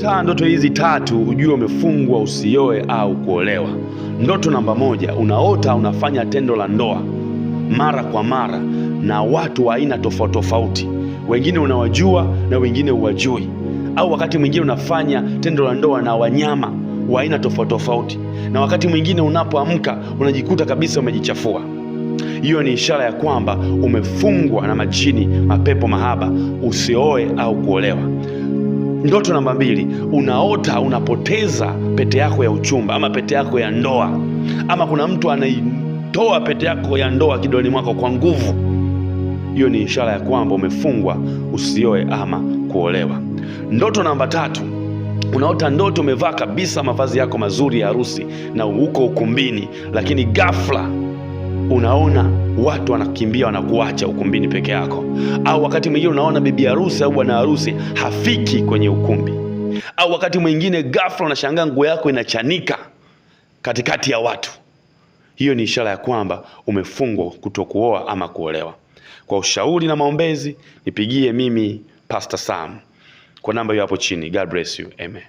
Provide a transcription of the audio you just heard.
Ukiota ndoto hizi tatu, ujue umefungwa usioe au kuolewa. Ndoto namba 1, unaota unafanya tendo la ndoa mara kwa mara na watu wa aina tofauti tofauti, wengine unawajua na wengine huwajui, au wakati mwingine unafanya tendo la ndoa na wanyama wa aina tofauti tofauti, na wakati mwingine unapoamka unajikuta kabisa umejichafua. Hiyo ni ishara ya kwamba umefungwa na majini, mapepo mahaba, usioe au kuolewa. Ndoto namba 2, unaota unapoteza pete yako ya uchumba ama pete yako ya ndoa, ama kuna mtu anaitoa pete yako ya ndoa kidoleni mwako kwa nguvu. Hiyo ni ishara ya kwamba umefungwa usioe ama kuolewa. Ndoto namba 3, unaota ndoto umevaa kabisa mavazi yako mazuri ya harusi na uko ukumbini, lakini ghafla unaona watu wanakimbia wanakuacha ukumbini peke yako, au wakati mwingine unaona bibi harusi au bwana harusi hafiki kwenye ukumbi, au wakati mwingine ghafla unashangaa nguo yako inachanika katikati ya watu. Hiyo ni ishara ya kwamba umefungwa kutokuoa ama kuolewa. Kwa ushauri na maombezi nipigie mimi Pastor Sam kwa namba hiyo hapo chini. God bless you. Amen.